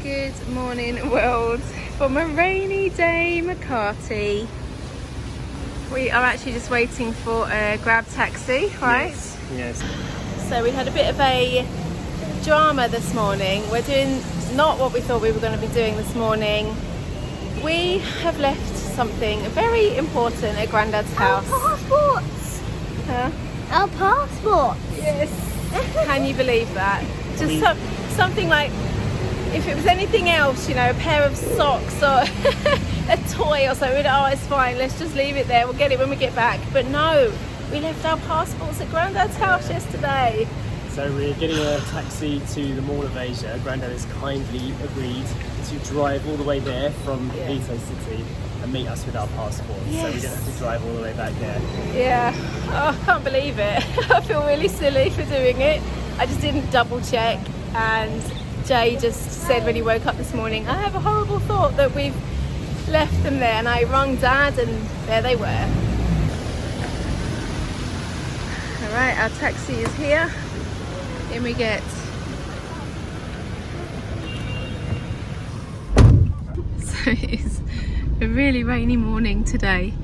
Good morning, world. From a rainy day, McCarty. We are actually just waiting for a Grab taxi, right? Yes. So we had a bit of a drama this morning. We're doing not what we thought we were going to be doing this morning. We have left something very important at Grandad's house. Our passports! Huh? Our passports! Yes. Can you believe that? Just something like, if it was anything else, you know, a pair of socks or a toy or something, oh, it's fine, let's just leave it there, we'll get it when we get back. But no, we left our passports at Grandad's house yesterday. So we're getting a taxi to the Mall of Asia. Grandad has kindly agreed to drive all the way there from Vito City and meet us with our passports. Yes. So we don't have to drive all the way back there. Yeah, oh, I can't believe it. I feel really silly for doing it. I just didn't double check, and Jay just said when he woke up this morning, I have a horrible thought that we've left them there, and I rung Dad and there they were. Alright, our taxi is here. In we get. So it's a really rainy morning today.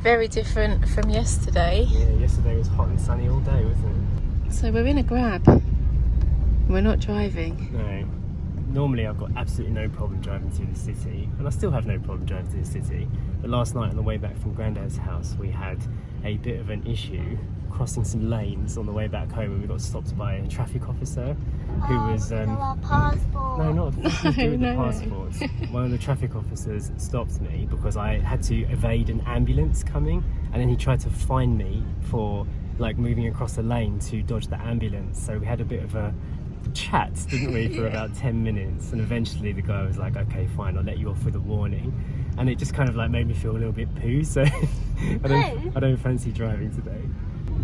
Very different from yesterday. Yeah, yesterday was hot and sunny all day, wasn't it? So we're in a Grab. We're not driving. No. Normally I've got absolutely no problem driving to the city, and I still have no problem driving to the city. But last night on the way back from Grandad's house, we had a bit of an issue crossing some lanes on the way back home, and we got stopped by a traffic officer who was our passport. no, not nothing to do with No. the passports. One of the traffic officers stopped me because I had to evade an ambulance coming, and then he tried to fine me for like moving across the lane to dodge the ambulance. So we had a bit of a chat, didn't we, for about 10 minutes, and eventually the guy was like, okay, fine, I'll let you off with a warning. And it just kind of like made me feel a little bit poo, so I don't fancy driving today.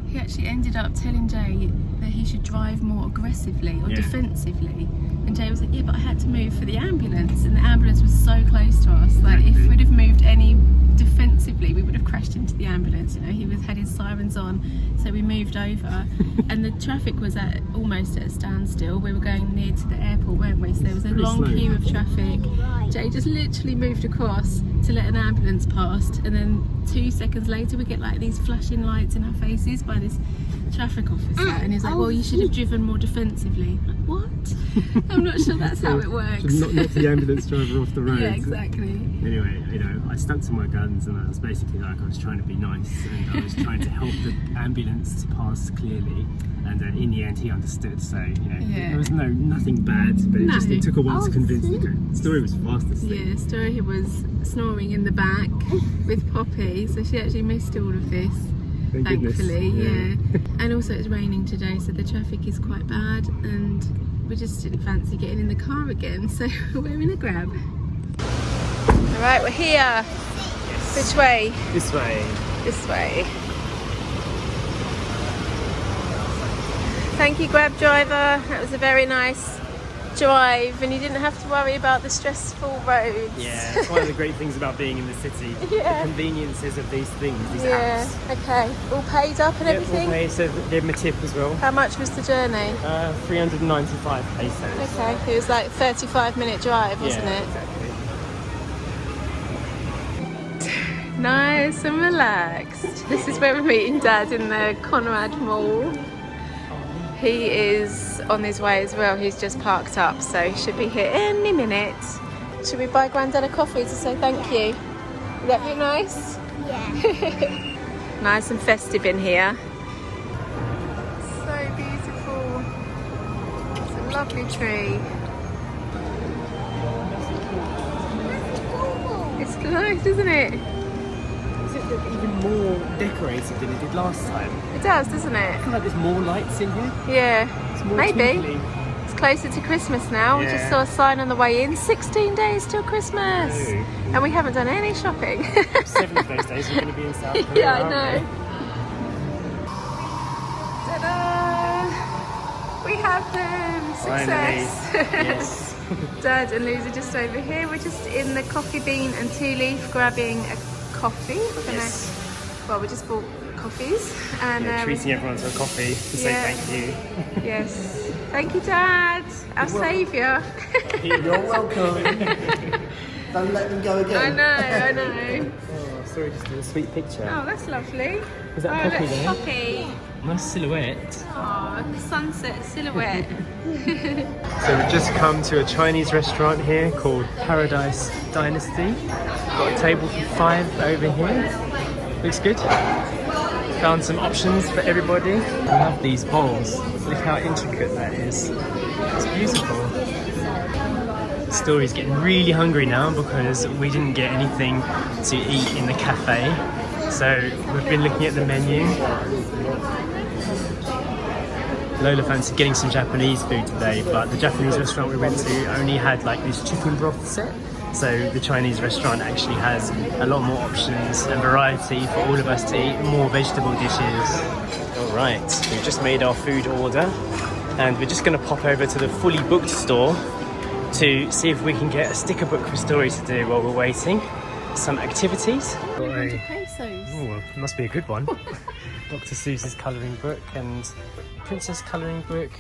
He actually ended up telling Jay that he should drive more aggressively or defensively. And Jay was like, yeah, but I had to move for the ambulance, and the ambulance was so close to us. Like, if we'd have moved any defensively, we would have crashed into the ambulance. You know, he had his sirens on, so we moved over. And the traffic was almost at a standstill. We were going near to the airport, weren't we? So there was a long queue of traffic. Jay just literally moved across to let an ambulance past, and then 2 seconds later we get like these flashing lights in our faces by this traffic officer, and he's like, well, you should have driven more defensively. I'm like, what? I'm not sure that's how it works. Should not the ambulance driver off the road. Yeah, exactly. Anyway, you know, I stuck to my guns, and I was basically like, I was trying to be nice, and I was trying to help the ambulance pass clearly, and in the end he understood. So, you know, there was nothing bad, but it took a while to convince the Story was fast asleep. Yeah, Story was snoring in the back with Poppy, so she actually missed all of this. Thank Thankfully, goodness. yeah. And also it's raining today, so the traffic is quite bad, and we just didn't fancy getting in the car again, so we're in a Grab. Alright, we're here. Yes. Which way? This way. This way. Thank you, Grab driver. That was a very nice drive, and you didn't have to worry about the stressful roads. Yeah, that's one of the great things about being in the city. Yeah. The conveniences of these things, these apps. Okay. All paid up and everything? Okay, so gave him a tip as well. How much was the journey? 395 pesos. Okay, it was like a 35-minute drive, wasn't it? Exactly. Nice and relaxed. This is where we're meeting Dad, in the Conrad Mall. He is on his way as well. He's just parked up, so he should be here any minute. Should we buy Grandad a coffee to say thank you? Would that be nice? Yeah. Nice and festive in here. So beautiful. It's a lovely tree. It's nice, isn't it? Is it even more decorated than it did last time? It does, doesn't I it? feel like there's more lights in here. Yeah, It's more maybe. twinkly. It's closer to Christmas now. We just Yeah. saw a sign on the way in. 16 days till Christmas. No. And we haven't done any shopping. 7 of those days we're going to be in South Korea. Yeah, I aren't know. Ta-da! We have them! Finally. Success! Yes. Dad and Luz are just over here. We're just in the Coffee Bean and Tea Leaf grabbing a coffee. We're gonna, well, we just bought coffees and Treating everyone to a coffee to say thank you. yes. Thank you, Dad. Our saviour. You're welcome. Don't let them go again. I know. Oh, sorry, just a sweet picture. Oh, that's lovely. Is that Poppy there? Poppy. Nice silhouette. Oh, the sunset silhouette. So we've just come to a Chinese restaurant here called Paradise Dynasty. Got a table for 5 over here. Looks good. Found some options for everybody. I love these bowls. Look how intricate that is. It's beautiful. Story's getting really hungry now because we didn't get anything to eat in the cafe. So we've been looking at the menu. Lola fancied getting some Japanese food today, but the Japanese restaurant we went to only had like this chicken broth set. So the Chinese restaurant actually has a lot more options and variety for all of us to eat, more vegetable dishes. All right, we've just made our food order and we're just going to pop over to the fully booked store to see if we can get a sticker book for Story to do while we're waiting. Some activities. Pesos. Oh, it must be a good one. Dr. Seuss's colouring book and Princess colouring book.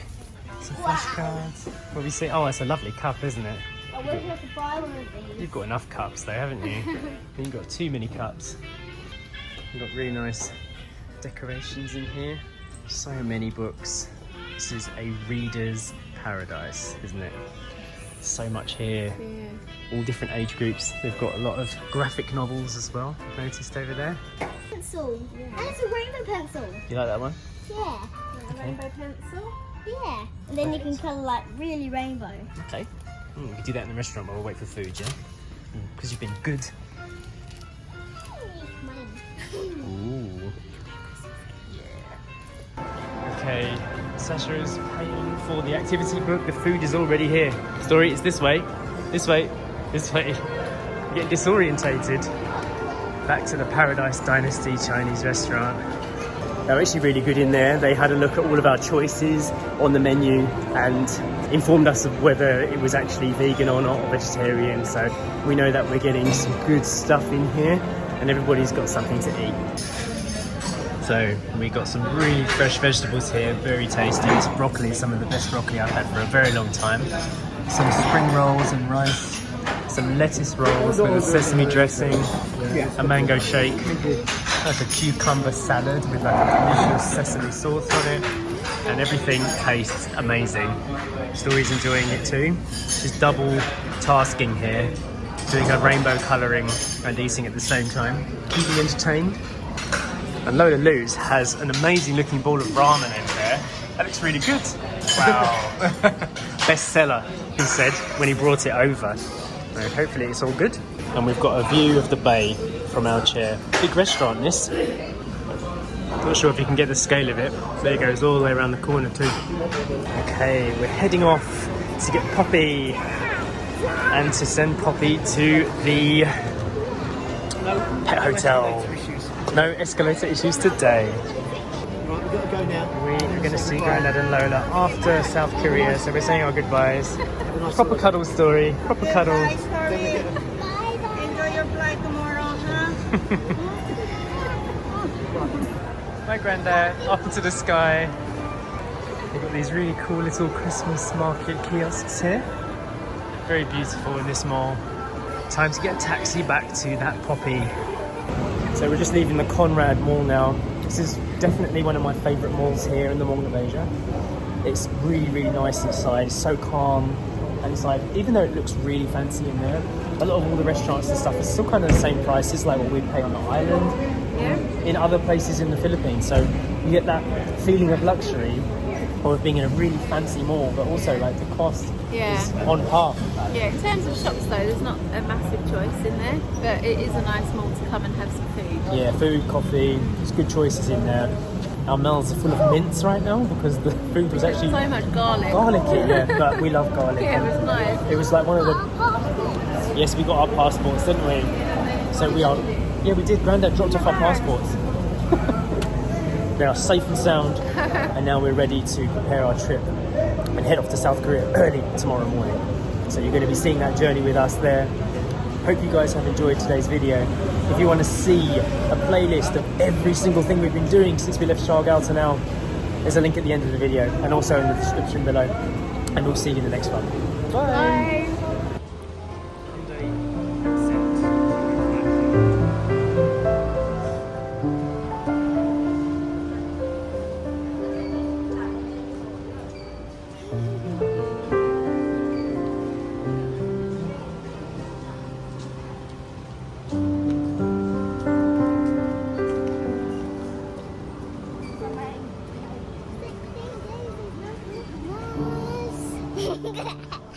Some flashcards. What we see? Oh, it's a lovely cup, isn't it? I won't have to buy one of these. You've got enough cups though, haven't you? You've got too many cups. You've got really nice decorations in here. So many books. This is a reader's paradise, isn't it? So much here. Yeah. All different age groups. They've got a lot of graphic novels as well, I've noticed over there. Pencil. And it's a rainbow pencil. You like that one? Yeah. Rainbow pencil. Yeah. And then you can colour like really rainbow. Okay. We could do that in the restaurant while we wait for food, yeah? Because you've been good. Ooh. Yeah. Okay, Sacha is paying for the activity book. The food is already here. Story, it's this way. This way. This way. You get disorientated. Back to the Paradise Dynasty Chinese restaurant. They were actually really good in there. They had a look at all of our choices on the menu and informed us of whether it was actually vegan or not, or vegetarian. So we know that we're getting some good stuff in here and everybody's got something to eat. So we got some really fresh vegetables here, very tasty. It's broccoli, some of the best broccoli I've had for a very long time. Some spring rolls and rice, some lettuce rolls with a sesame dressing, a mango shake, like a cucumber salad with like a delicious sesame sauce on it, and everything tastes amazing. Story's enjoying it too. She's double tasking here, doing her rainbow colouring and eating at the same time, keeping entertained. And Lola Luz has an amazing looking bowl of ramen in there. That looks really good. Wow. Bestseller, he said when he brought it over. So hopefully it's all good. And we've got a view of the bay from our chair. Big restaurant, this. Not sure if you can get the scale of it. There it goes all the way around the corner too. Okay, we're heading off to get Poppy and to send Poppy to the pet hotel. No escalator issues today. Right, we've got to go now. We are going to see Grandad and Lola after South Korea, so we're saying our goodbyes. Proper cuddle Story, proper cuddle. Bye. Enjoy your flight tomorrow, huh? Bye Grandad, up into the sky. We've got these really cool little Christmas market kiosks here. Very beautiful in this mall. Time to get a taxi back to that Poppy. So we're just leaving the Conrad Mall now. This is definitely one of my favourite malls here in the Mall of Asia. It's really, really nice inside. It's so calm inside. Even though it looks really fancy in there, a lot of all the restaurants and stuff is still kind of the same prices like what we pay on the island in other places in the Philippines. So you get that feeling of luxury of being in a really fancy mall, but also like the cost is on par with that. Yeah, in terms of shops though, there's not a massive choice in there, but it is a nice mall to come and have some food. Yeah, food, coffee, there's good choices in there. Our mouths are full of mints right now because the food was actually so much garlic. garlicky, yeah, but we love garlic. Yeah, it was nice. It was like one of the... Yes, we got our passports, didn't we? So we are... Yeah, we did. Grandad dropped off our passports. They are safe and sound, and now we're ready to prepare our trip and head off to South Korea early tomorrow morning. So you're going to be seeing that journey with us there. Hope you guys have enjoyed today's video. If you want to see a playlist of every single thing we've been doing since we left Siargao to now, There's a link at the end of the video and also in the description below. And we'll see you in the next one. Bye. Yes.